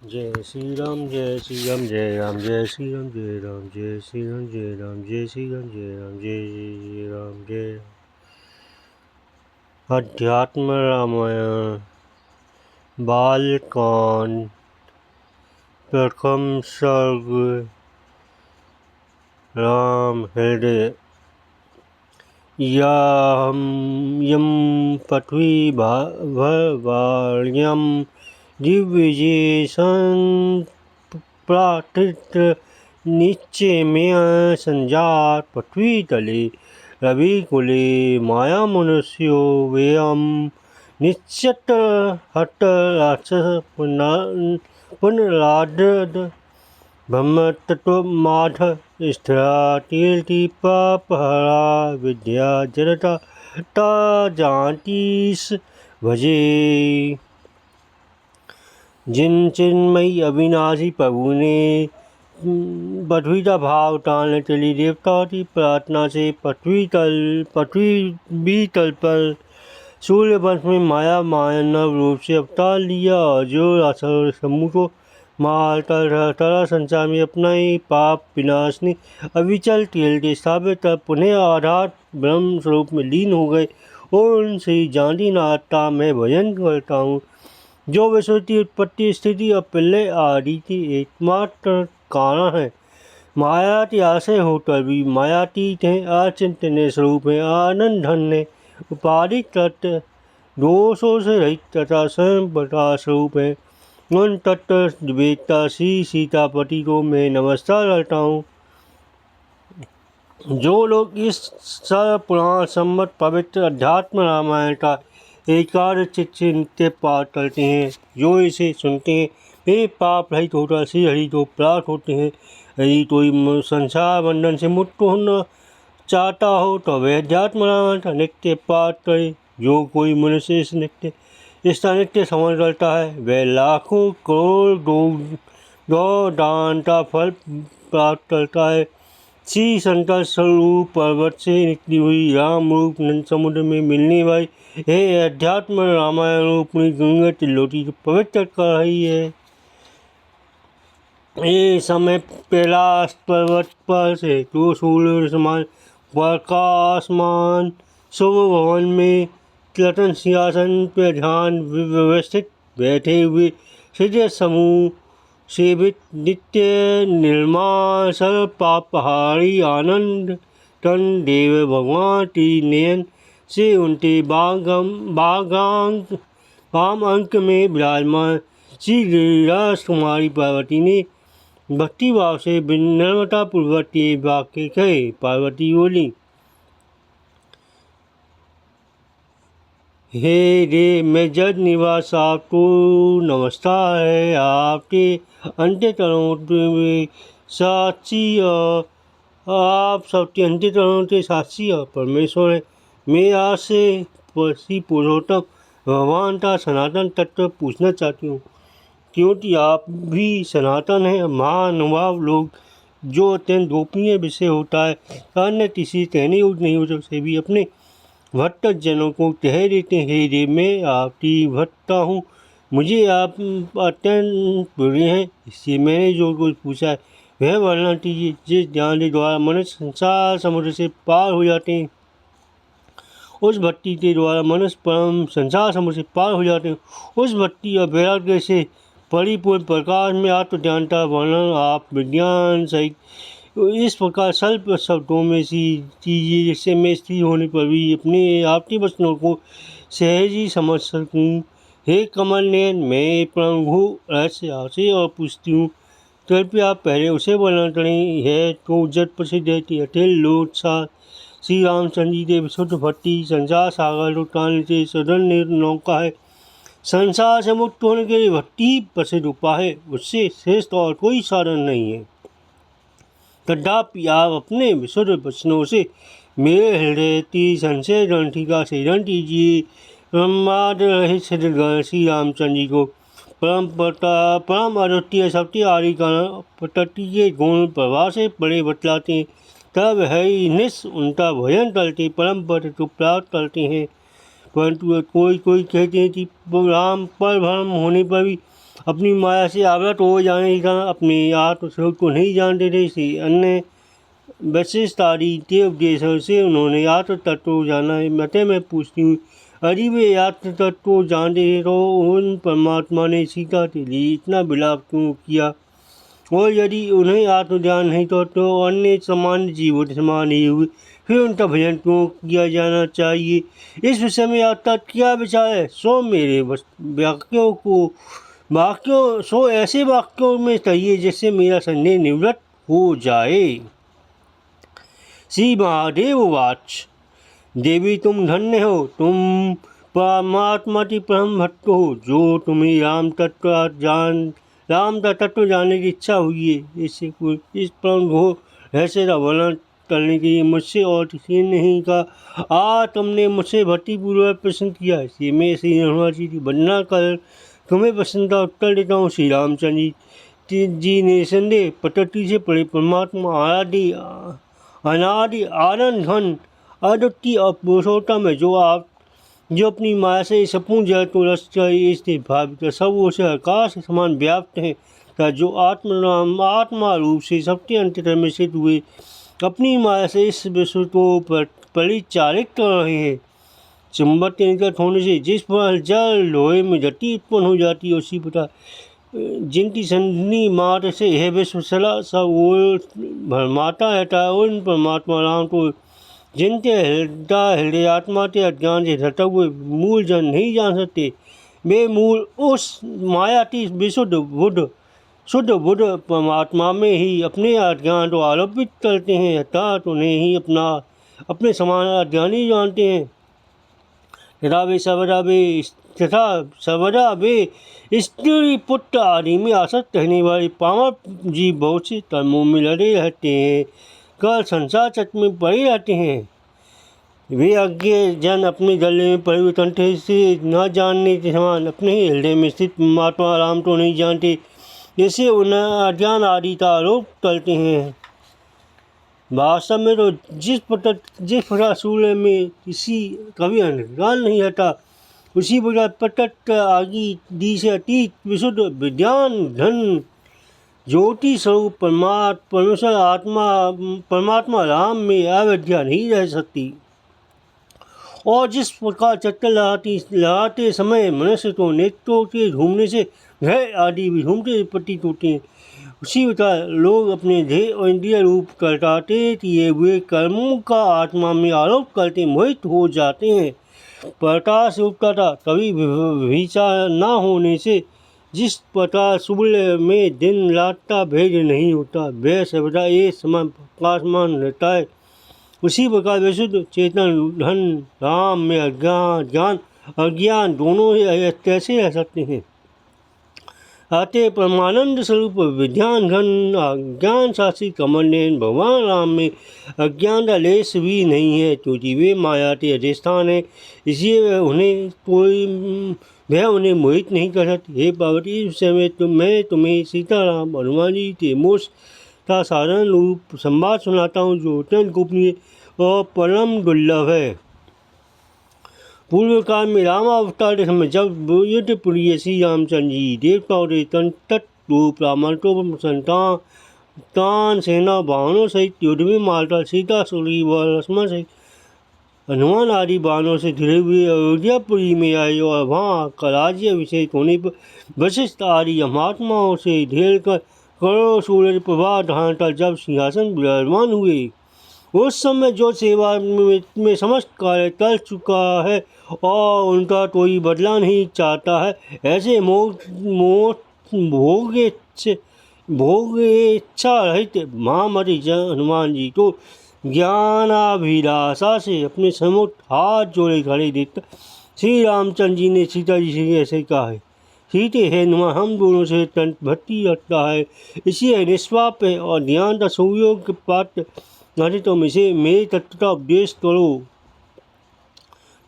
जय श्री राम जय श्री राम जय राम जय श्री राम जय राम जय श्री राम जय राम जय श्री राम जय राम जय श्री राम जय। अध्यात्म रामायण बालकांड प्रथम सर्ग। राम हृदय यम पृथ्वी भवाण्यम दिव्यजे संप्राटित निश्चय में संजात पृथ्वी तले रविकुले माया मनुष्यो व्ययम निश्चित हट राक्षस पुनराद ब्रह्म तत्व माध स्थिरा तीर्थी पापहरा विद्या जड़ता ता जानतीस भजे। जिन चिन्मयी अविनाशी प्रभु ने पृथ्वी का भाव टालने चली देवताओं की प्रार्थना से पृथ्वी तल पर सूर्य वंश में माया मानव रूप से अवतार लिया और जो राक्षस समूह को मारता रहा संसार में अपना ही पाप विनाशनी अविचल तेल स्थापित पुनः आधार ब्रह्म स्वरूप में लीन हो गए और उनसे जानती नाथा मैं भजन करता हूँ जो विश्व की उत्पत्ति स्थिति और प्रलय आदि की एकमात्र कारण है। माया की आशय होकर भी मायातीत है, अचिंतनीय स्वरूप है, आनंद धन है, उपाधि तत्व दोषों से रहित तथा स्वयं प्रकाश स्वरूप है। उन तत्व वेदता श्री सीतापति को मैं नमस्कार करता हूँ। जो लोग इस पुराण सम्मत पवित्र अध्यात्म रामायण का एकाग्र चित्त से नित्य पाठ करते हैं, जो इसे सुनते हैं वे पाप रहित होकर श्री हरि को प्राप्त होते हैं। यदि कोई संसार बंधन से मुक्त होना चाहता हो तो वह अध्यात्म रामायण का नित्य पाठ करे। जो कोई मनुष्य इसका नित्य समझ करता है वह लाखों करोड़ दो दान का फल प्राप्त करता है। श्री शंकर स्वरूप पर्वत से निकली हुई राम रूप समुद्र में मिलने वाली हे अध्यात्म रामायण रूपनी गंगा तिलोटी को पवित्र कर रही है। ये समय कैलाश पर्वत पर से तो सूर्य समान प्रकाशमान शुभ भवन में रतन सिंहासन पर ध्यान व्यवस्थित बैठे हुए सिद्ध समूह सेवित नित्य निर्माण सर्व पापहारी आनंद तन देव भगवान की नयन से उनके वाम अंक में विराजमान श्री गिरिराज कुमारी पार्वती ने भक्ति भाव से विनम्रता पूर्वक ये वाक्य कहे। पार्वती बोली, हे रे मैं जज निवास आपको नमस्कार है। आपके अंत्यतरों में साक्षी और आप सबके अंत्यतरों के साक्षी और परमेश्वर है। मैं आज से श्री पुरुषोत्तम भगवान का सनातन तत्व पूछना चाहती हूँ, क्योंकि आप भी सनातन हैं। महानुभाव लोग जो अत्यंत गोपनीय विषय होता है अन्य किसी कहने योग्य नहीं होता उसे भी अपने भक्त जनों को कह देते हैं। हे देव मैं आपकी भक्त हूँ, मुझे आप अत्यंत प्रिय हैं, इसलिए मैंने जो कुछ पूछा है वह वर्णन कीजिए। जिस ज्ञान के द्वारा मनुष्य संसार समुद्र से पार हो जाते हैं, उस भक्ति के द्वारा मनुष्य परम संसार समुद्र से पार हो जाते हैं। उस भक्ति और वैराग्य से परिपूर्ण प्रकाश में आत्मज्ञान का वर्णन आप विज्ञान सहित इस प्रकार स्वल्प शब्दों में सी कीजिए जिससे मैं स्त्री होने पर भी अपने आपके वचनों को सहज ही समझ सकूँ। हे कमल नयन मैं प्रभु रहस्य आपसे और पूछती हूँ, कृपया आप पहले उसे वर्णन करें। है तो जट प्रसिद्ध है कि अठेल लोकसा श्री रामचंद्र जी के विशुद्ध भक्ति संसार सागर लुटाने से सदन नौका है। संसार से मुक्त होने के लिए भक्ति प्रसिद्ध उपाय है, उससे श्रेष्ठ और कोई साधन नहीं है। तथापि आप अपने विशुद्ध वचनों से मेरे हृदय की संशय ग्रंथि का छेदन कीजिए। ब्रह्मांड रहित सिद्धगण श्री रामचंद्र जी को परम अद्वितीय शक्ति आदि कारण प्रकृति के गुण प्रभाव से बड़े बतलाते हैं, तब है निस उनका भजन करते परम पद को प्राप्त करते हैं। परंतु कोई कहते हैं कि राम पर भ्रम होने पर भी अपनी माया से आवृत हो जाने का अपने आत्म स्वरूप को नहीं जानते थे। इसी अन्य वशिष्ठ आदि के उपदेशों से उन्होंने आत्म तत्व को जाना है। अतः मैं पूछती हूँ, यदि वे आत्म तत्व को जानते थे तो उन परमात्मा ने सीता के लिए इतना विलाप क्यों किया? और यदि उन्हें आत्मज्ञान नहीं तो अन्य सामान्य जीवों के समान ही हुए, फिर उनका भजन क्यों किया जाना चाहिए? इस विषय में आपका क्या विचार है? सो मेरे ऐसे वाक्यों में कहिए जिससे मेरा संदेह निवृत्त हो जाए। श्री महादेव वाच, देवी तुम धन्य हो, तुम परमात्मा की परम भक्त हो, जो तुम्हें राम का तत्व जानने की इच्छा हुई है। इस परम घोर रहस्य का वर्णन करने के लिए मुझसे और किसी ने नहीं कहा। आज तुमने मुझसे भक्तिपूर्वक प्रश्न किया, इसलिए मैं श्री हनुमान जी की वंदना कर तुम्हें प्रश्न का उत्तर देता हूँ। श्री रामचंद्र जी ने संदेह प्रकृति से पड़े परमात्मा अनादि आनंद घन अद्वितीय और पुरुषोत्तम है, जो अपनी माया से संपूर्ण जगत को रच इससे भावित सब उसे आकाश के समान व्याप्त है, जो आत्मा रूप से सबके अंतर्गत में स्थित हुए अपनी माया से इस विश्व को परिचालित कर रहे हैं। चुंबक के निकट होने से जिस पर जल लोहे में गति उत्पन्न हो जाती है, उसी प्रकार जिनकी संधि मात्र से यह विश्व सला सब ओर भरमाता रहता है, उन परमात्मा राम को जिनके हृदय आत्मा के अज्ञान से ढटे हुए मूल जन नहीं जान सकते। वे मूल उस मायाती शुद्ध बुद्ध परमात्मा में ही अपने अज्ञान को आरोपित करते हैं, अर्थात उन्हें ही अपने समान अज्ञानी जानते हैं। तथा सर्वदा वे स्त्री पुत्र आदि में आसक्त रहने वाले पामर जीव बहुत से कर्मों में लड़े रहते हैं, कर संसार चक्र में पड़े रहते हैं। वे अज्ञे जन अपने गले में पड़े कंठे से न जानने के समान अपने ही हृदय में स्थित परमात्मा राम को नहीं जानते, जैसे उन्हें अज्ञान आदि का आरोप करते हैं। वास्तव में तो जिस प्रकार सूर्य में कभी अंधकार नहीं हटा, उसी प्रकार प्रत्यक्ष आदि दी से अतीत विशुद्ध विज्ञान धन ज्योति स्वरूप परमात्मा राम में अविद्या नहीं रह सकती। और जिस प्रकार चक्कर लगाते समय मनुष्य को नेत्रों के घूमने से ग्रह आदि भी घूमते प्रतीत होते हैं, उसी प्रकार लोग अपने देह और इंद्रिय रूप करताते किए हुए कर्मों का आत्मा में आरोप करते मोहित हो जाते हैं। प्रकाश रूपता था कभी विचार न होने से जिस प्रकार सूर्य में दिन रात का भेद नहीं होता, वह सर्वदा एक समान प्रकाशमान रहता है, उसी प्रकार विशुद्ध चेतन धन राम में अज्ञान दोनों ही कैसे रह सकते हैं। अतः परमानंद स्वरूप विज्ञान घन अज्ञान शासी कमलनयन भगवान राम में अज्ञान का लेश भी नहीं है, क्योंकि वे माया के अधिष्ठान है, इसलिए वह उन्हें मोहित नहीं कर सकती। हे पार्वती, इस विषय में मैं तुम्हें सीताराम हनुमान जी के मोक्ष का साधारण रूप संवाद सुनाता हूँ, जो अत्यंत गोपनीय और परम दुर्लभ है। पूर्व काल में रामावतार के समय जब युद्ध प्रिय श्री रामचंद्र जी देवताओं के तत्रूप रामटो संतान सेना वाहनों सहित युद्ध में मारता सीता सुरी व लक्ष्मण सहित हनुमान आदि वाहनों से घिरे हुए अयोध्यापुरी में आए, और वहाँ का राज्य अभिषेक होने पर वशिष्ठ आदि महात्माओं से ढेर कर करोड़ों सूर्य प्रभा धारण कर जब सिंहासन विराजमान हुए, उस समय जो सेवा में समस्त कार्य कर चुका है और उनका कोई बदला नहीं चाहता है, ऐसे भोग इच्छा रहित महामति हनुमान जी को ज्ञानाभिलाषा से अपने सम्मुख हाथ जोड़े खड़े देखकर श्री रामचंद्र जी ने सीता जी से ऐसे कहा है, सीते है हनुमान, हम दोनों से भक्ति रखता है, इसी निष्पाप है और ध्यान का सुयोग पात्र नहीं, तो इसे मेरे तत्व का उपदेश करो।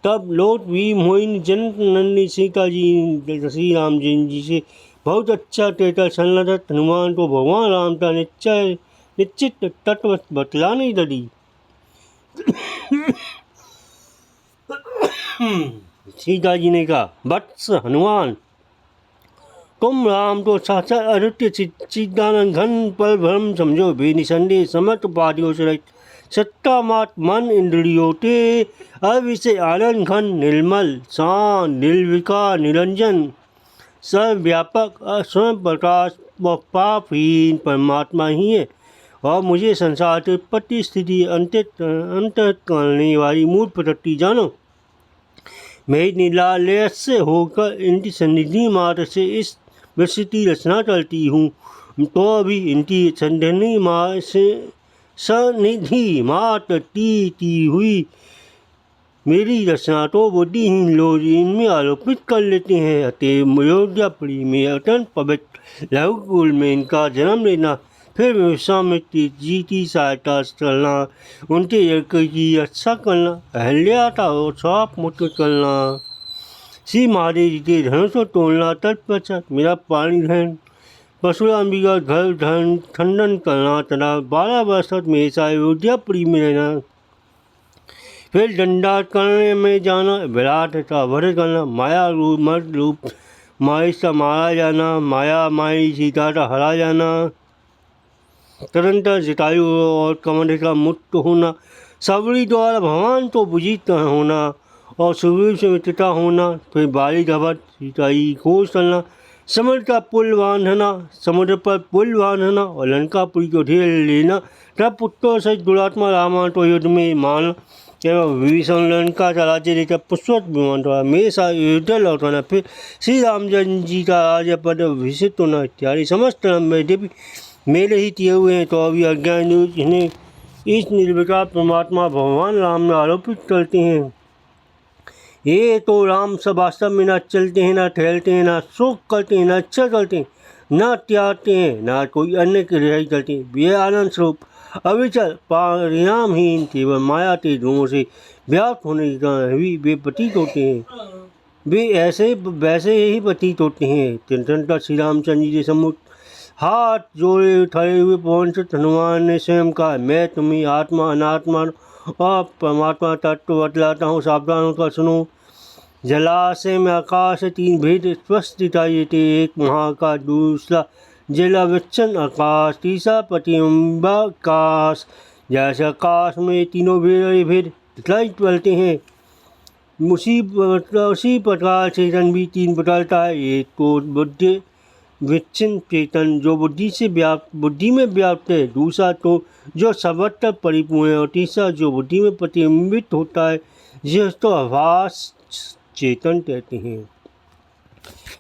तब लोट भी मोहिनी जनक नंदी सीता जी श्री राम जी से बहुत अच्छा कहकर संलग्न हनुमान को भगवान राम का निश्चित तत्व बतलाने लगी। सीता जी ने कहा, वत्स हनुमान, तुम राम तो साक्षात अद्वितीय चिदानंद घन पर भ्रम समझो बेनिसंदेह समर्थ उपाधियों से रहित सत्ता मात मन इंद्रियों ते अविषय आनंद घन निर्मल शांत निर्विकार निरंजन सर्वव्यापक स्वयं प्रकाश व पापहीन परमात्मा ही है और मुझे संसार की उत्पत्ति स्थिति अंत करने वाली मूल प्रकृति जानो। मैं निरालय से होकर इनकी सन्निधि मात्र से इस विश्व की रचना करती हूँ, तो अभी इनकी सन्निधि मात्र की हुई मेरी रचना तो बुद्धिहीन लोग इनमें आरोपित कर लेते हैं। अतः अयोध्यापुरी में अत्यंत पवित्र लघुकुल में इनका जन्म लेना, फिर विश्वामित्र जी की सहायता करना, उनके यज्ञ की रक्षा करना, अहल्या का श्राप मुक्त करना, श्री महादेव जी के धनुष को तोड़ना, तत्पश्चात मेरा पानी धन परशुराम जी का घर धन खंडन करना तथा 12 वर्ष तक मेरे साथ अयोध्यापुरी में रहना, फिर दंडात करने में जाना, विराट का वध करना, माया रूप मर्द रूप माई से मारा जाना, माया माई सीता का हरा जाना, तदंतर जटायु और कमंड का मुक्त होना, सबरी द्वारा भगवान तो बुझित होना और सुग्रीव से मित्रता होना, फिर बाली घबत सीताई खोज करना, समुद्र का पुल बांधना, समुद्र पर पुल बांधना और लंकापुरी को ढेर लेना, तब पुत्रों से दुरात्मा रावण को युद्ध में मारना एवं विभीषण लंका का राज्य लेकर पुष्पक विमान द्वारा मेरे साथ अयोध्या लौटाना, फिर श्री रामचंद्र जी का राज्य पद अभिषिक्त होना इत्यादि समस्त यद्यपि मेरे ही किए हुए हैं, तो अभी अज्ञान इन्हें इस निर्विकार परमात्मा भगवान राम में आरोपित करते हैं। ये तो राम सब वास्तव में न चलते हैं, न ठहरते हैं, न शोक करते हैं, न इच्छा करते हैं, न त्यागते हैं, न कोई अन्य की रिहाई करते हैं। वे आनंद स्वरूप अविचल परिणामहीन केवल माया के गुणों से व्याप्त होने के कारण भी वे प्रतीत होते हैं। वे ऐसे वैसे ही प्रतीत होते हैं। तिरंतर श्री रामचंद्र जी के सम्मुख हाथ जोड़े खड़े हुए पवन से हनुमान ने स्वयं कहा, मैं तुम्हें आत्मा अनात्मा और परमात्मा तत्व बतलाता हूँ, सावधान होकर सुनो। जलाशय में आकाश 3 भेद स्पष्ट दिखाई देते, एक महाकाश, दूसरा जलावच्छन आकाश, तीसरा प्रतिबिंबाकाश। जैसे आकाश में तीनों भेद दिखलाई पड़ते हैं, उसी प्रकार चेतन भी 3 प्रकार का है। एक तो बुद्धि विच्छिन्न चेतन जो बुद्धि में व्याप्त है, दूसरा तो जो सर्वत्र परिपूर्ण है और तीसरा जो बुद्धि में प्रतिबिंबित होता है, जिसको आभास चेतन कहते हैं।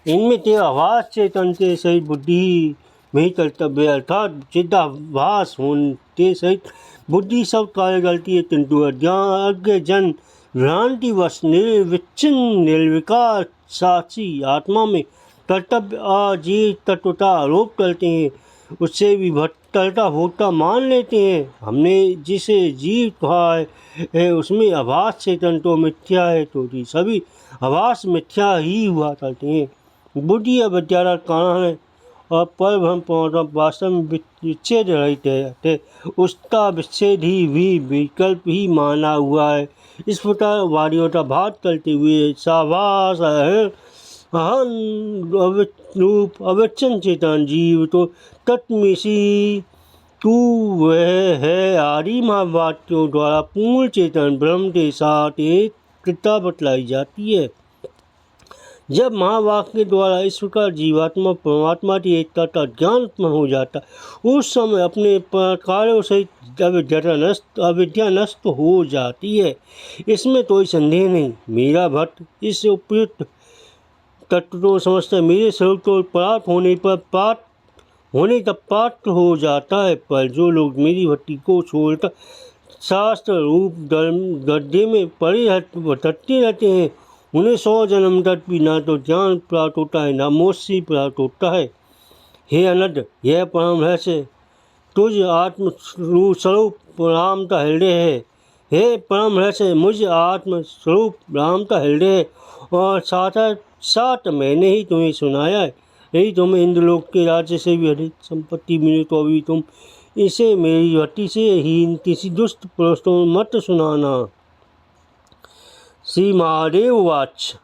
इनमें से आभास चेतन के सहित बुद्धि में ही कर्तव्य अर्थात चिदाभास होने सहित बुद्धि सब कार्य करती है, किंतु अज्ञ जन भ्रांतिवश निर्विच्छिन्न निर्विकार साक्षी आत्मा में कर्तव्य अजीत तत्वता आरोप करते हैं, उससे भी भटकता भोगता मान लेते हैं। हमने जिसे जीव कहा है उसमें आभास चेतन तो मिथ्या है, तो सभी आभास मिथ्या ही हुआ करते हैं। बुद्धि अविद्या का कारण है और परब्रह्म वास्तव में विच्छेद रहित है, उसका विच्छेद ही विकल्प ही माना हुआ है। इस प्रकार वादियों का भाग करते हुए साभास रूप अविच्छिन्न चेतन जीव तो तत्मेसी तू वह है आदि महावाक्यों द्वारा पूर्ण चेतन ब्रह्म के साथ एकता बतलाई जाती है। जब महावाक्य द्वारा इस प्रकार जीवात्मा परमात्मा की एकता का ज्ञान उत्पन्न हो जाता, उस समय अपने कार्यों से अविद्या नष्ट हो जाती है। इसमें कोई संदेह नहीं। मेरा भक्त इस उपयुक्त तत्व को समझता है, मेरे स्वरूप को प्राप्त होने का पात्र हो जाता है। पर जो लोग मेरी भक्ति को छोड़कर शास्त्र रूप गड्ढे में पड़े भटकते रहते हैं, उन्हें 100 जन्म तक भी ना तो ज्ञान प्राप्त होता है, ना मोक्ष प्राप्त होता है। हे अनंत, यह परम रहस्य तुझ आत्म स्वरूप राम का हृदय है। हे परम रहस्य मुझ आत्म स्वरूप राम का हृदय है और साथ मैंने ही तुम्हें सुनाया है। यदि तुम्हें इंद्रलोक के राज्य से भी अधिक संपत्ति मिले तो अभी तुम इसे मेरी भक्ति से ही किसी दुष्ट पुरुष को मत सुनाना। श्री महादेव वाच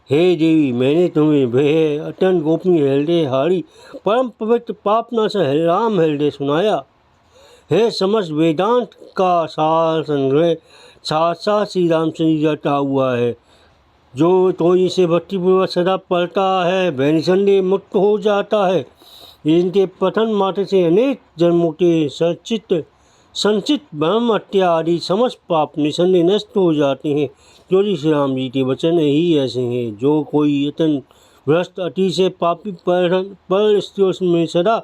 हे देवी, मैंने तुम्हें वह अत्यंत गोपनीय हृदय हारी परम पवित्र पापनाश राम हृदय सुनाया है। समस्त वेदांत का सार संग्रह साक्षात श्री रामचंद्र जी रटा हुआ है। जो तो इसे भक्तिपूर्वक सदा पढ़ता है वह निसंदेह मुक्त हो जाता है। इनके पठन मात्र से अनेक जन्मों के संचित ब्रह्म हत्या आदि समस्त पाप निसंदेह नष्ट हो जाते हैं, क्योंकि श्री राम जी के वचन ही ऐसे हैं। जो कोई अत्यंत भ्रष्ट अति से पापी पर स्त्रियों में सदा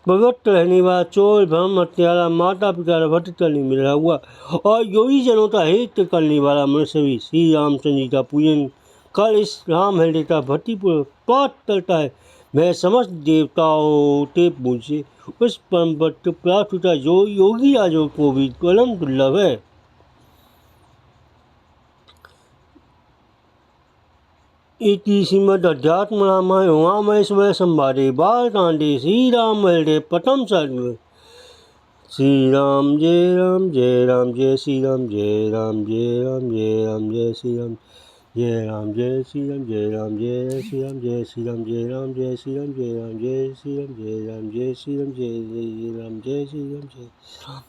पवित्र रहने वाला चोर ब्रह्म हत्यारा माता पिता भक्त करने में रहा हुआ और योगी जनों का हित करने वाला मनुष्य भी श्री रामचंद्र जी का पूजन कर इस राम हृदय का भक्तिपूर्वक पाठ करता है, वह समस्त देवताओं के पूछे उस परम भक्त प्राप्त होता जो योगी राजों को भी परम दुर्लभ है। इति श्रीमद्अध्यात्म रामायण उमामहेश्वर संवादे बालकांडे श्री राम हृदय प्रथम सर्ग। श्री राम जय राम जय राम जय श्री राम जय राम जय राम जय राम जय श्री राम जय राम जय श्री राम जय राम जय श्री राम जय श्री राम जय राम जय श्री राम जय राम जय श्री राम जय राम जय श्री राम जय राम जय श्री राम जय राम।